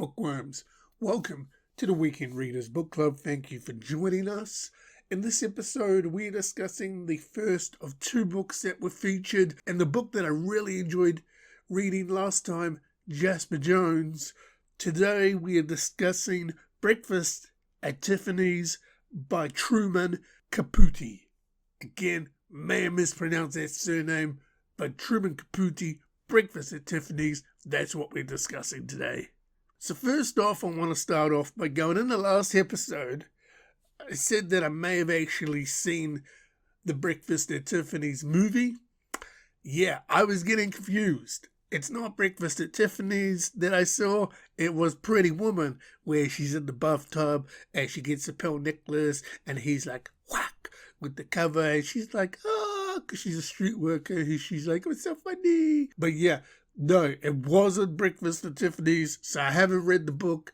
Bookworms. Welcome to the Weekend Readers Book Club. Thank you for joining us. In this episode, we're discussing the first of two books that were featured, and the book that I really enjoyed reading last time, Jasper Jones. Today, we are discussing Breakfast at Tiffany's by Truman Capote. Again, may have mispronounced that surname, but Truman Capote, Breakfast at Tiffany's, that's what we're discussing today. So first off, I want to start off by going, in the last episode, I said that I may have actually seen the Breakfast at Tiffany's movie. Yeah, I was getting confused. It's not Breakfast at Tiffany's that I saw. It was Pretty Woman, where she's in the bathtub and she gets a pearl necklace and he's like, whack, with the cover. And she's like, oh, because she's a street worker. She's like, it's so funny. But yeah, no, it wasn't Breakfast at Tiffany's, so I haven't read the book.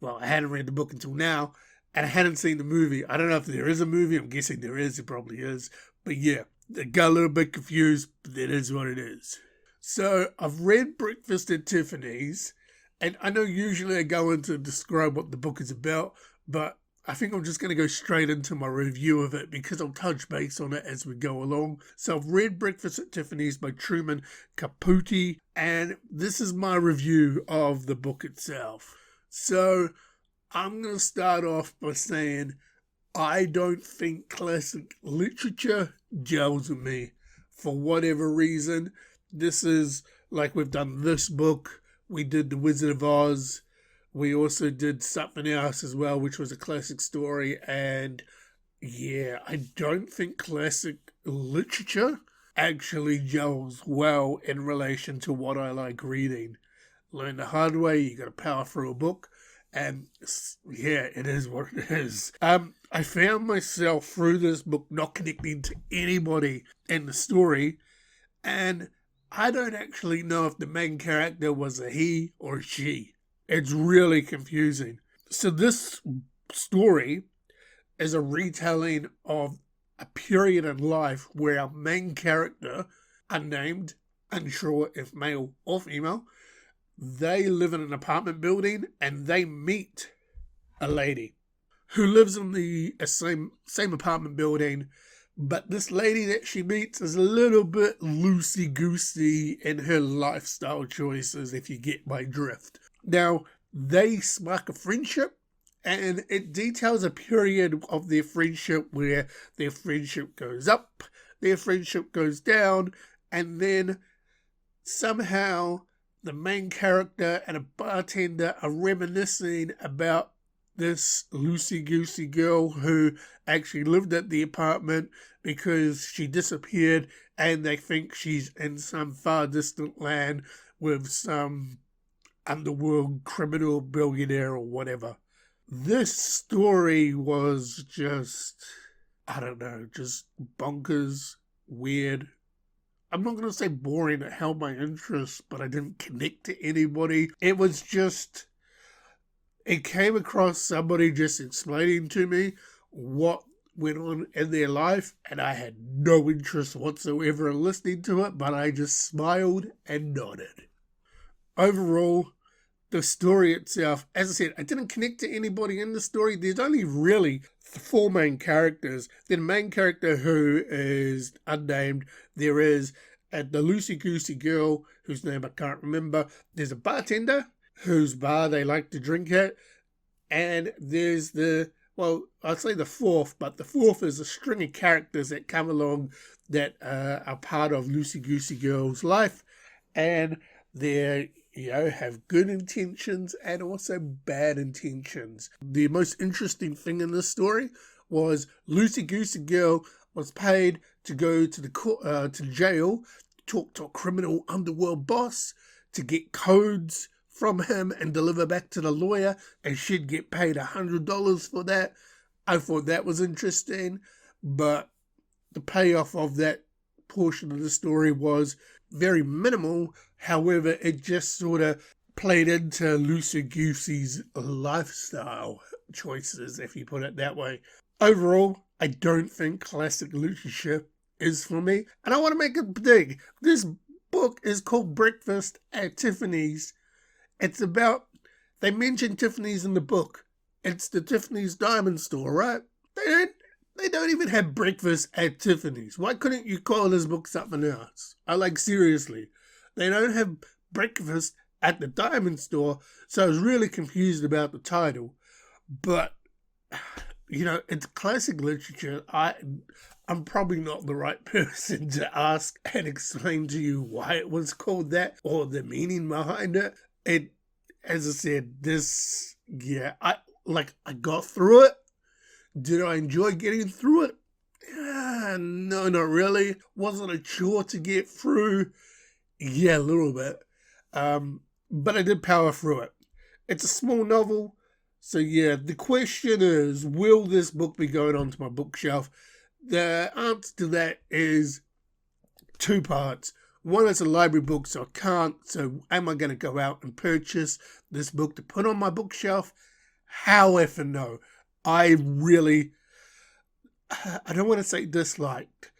Well, I hadn't read the book until now, and I hadn't seen the movie. I don't know if there is a movie. I'm guessing there is. It probably is. But yeah, I got a little bit confused, but it is what it is. So I've read Breakfast at Tiffany's, and I know usually I go in to describe what the book is about, but I think I'm just going to go straight into my review of it because I'll touch base on it as we go along. So I've read Breakfast at Tiffany's by Truman Capote, and this is my review of the book itself. So I'm going to start off by saying I don't think classic literature gels with me for whatever reason. This is like we've done this book, we did The Wizard of Oz. We also did something else as well, which was a classic story. And yeah, I don't think classic literature actually gels well in relation to what I like reading. Learn the hard way, you got to power through a book. And yeah, it is what it is. I found myself through this book not connecting to anybody in the story. And I don't actually know if the main character was a he or a she. It's really confusing. So this story is a retelling of a period in life where our main character, unnamed, unsure if male or female, they live in an apartment building and they meet a lady who lives in the same apartment building, but this lady that she meets is a little bit loosey-goosey in her lifestyle choices, if you get my drift. Now, they spark a friendship, and it details a period of their friendship where their friendship goes up, their friendship goes down, and then somehow the main character and a bartender are reminiscing about this loosey-goosey girl who actually lived at the apartment because she disappeared, and they think she's in some far distant land with some underworld criminal billionaire or whatever. This story was just, I don't know, just bonkers, weird. I'm not going to say boring. It held my interest, but I didn't connect to anybody. It was just, it came across somebody just explaining to me what went on in their life, and I had no interest whatsoever in listening to it, but I just smiled and nodded. Overall, the story itself, as I said, I didn't connect to anybody in the story. There's only really four main characters. The main character who is unnamed. There is the loosey-goosey girl whose name I can't remember. There's a bartender whose bar they like to drink at. And there's I'd say the fourth, but the fourth is a string of characters that come along that are part of loosey-goosey girl's life. And they're have good intentions and also bad intentions. The most interesting thing in this story was Loosey-Goosey Girl was paid to go to the to jail, talk to a criminal underworld boss, to get codes from him and deliver back to the lawyer, and she'd get paid $100 for that. I thought that was interesting, but the payoff of that portion of the story was very minimal. However, it just sort of played into Loosey-Goosey's lifestyle choices, if you put it that way. Overall, I don't think classic literature is for me. And I want to make it big. This book is called Breakfast at Tiffany's. It's about They mention Tiffany's in the book. It's the Tiffany's diamond store, right? They don't even have breakfast at Tiffany's. Why couldn't you call this book something else? Seriously. They don't have breakfast at the diamond store, so I was really confused about the title. But, it's classic literature. I'm probably not the right person to ask and explain to you why it was called that or the meaning behind it. As I said, I got through it. Did I enjoy getting through it? No, not really. Wasn't a chore to get through? Yeah, a little bit. But I did power through it. It's a small novel. So yeah, the question is, will this book be going onto my bookshelf? The answer to that is two parts. One is a library book, so I can't. So am I going to go out and purchase this book to put on my bookshelf? However, no. I don't want to say disliked.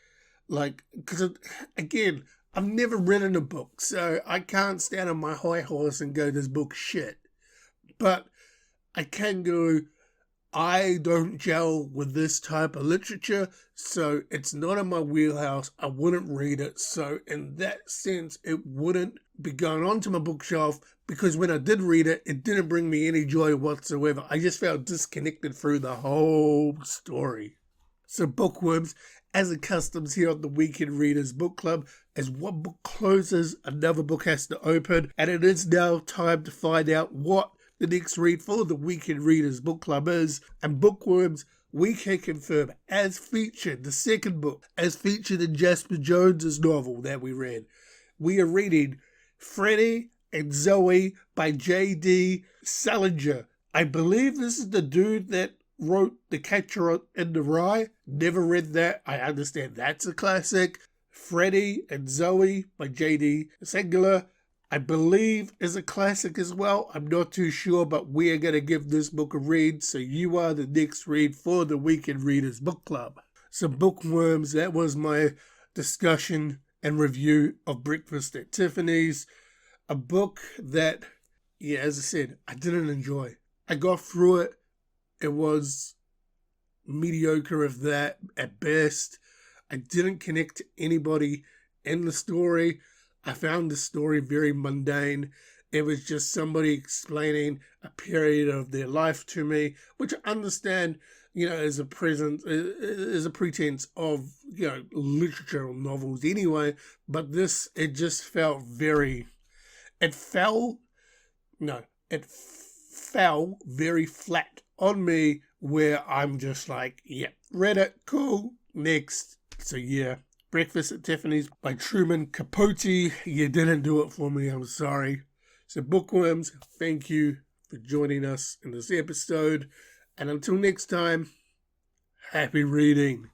Because again, I've never written a book, so I can't stand on my high horse and go, this book's shit. But I can go, I don't gel with this type of literature, so it's not in my wheelhouse. I wouldn't read it. So in that sense, it wouldn't be going onto my bookshelf, because when I did read it, it didn't bring me any joy whatsoever. I just felt disconnected through the whole story. So Bookworms, as it customs here on the Weekend Readers Book Club, as one book closes, another book has to open, and it is now time to find out what the next read for the Weekend Readers Book Club is. And Bookworms, we can confirm, as featured, the second book, as featured in Jasper Jones's novel that we read. We are reading Freddie and Zoe by J.D. Salinger. I believe this is the dude that wrote The Catcher in the Rye. Never read that. I understand that's a classic. Freddie and Zoe by J.D. Salinger, I believe, is a classic as well. I'm not too sure, but we are going to give this book a read, so you are the next read for the Weekend Readers Book Club. So Bookworms, that was my discussion and review of Breakfast at Tiffany's. A book that, as I said, I didn't enjoy. I got through it. It was mediocre, if that, at best. I didn't connect to anybody in the story. I found the story very mundane. It was just somebody explaining a period of their life to me, which I understand, as a pretense of, literature or novels anyway. But this, it just felt it fell very flat on me, where I'm just like, read it, cool, next. So Breakfast at Tiffany's by Truman Capote. You didn't do it for me, I'm sorry. So Bookworms, thank you for joining us in this episode. And until next time, happy reading.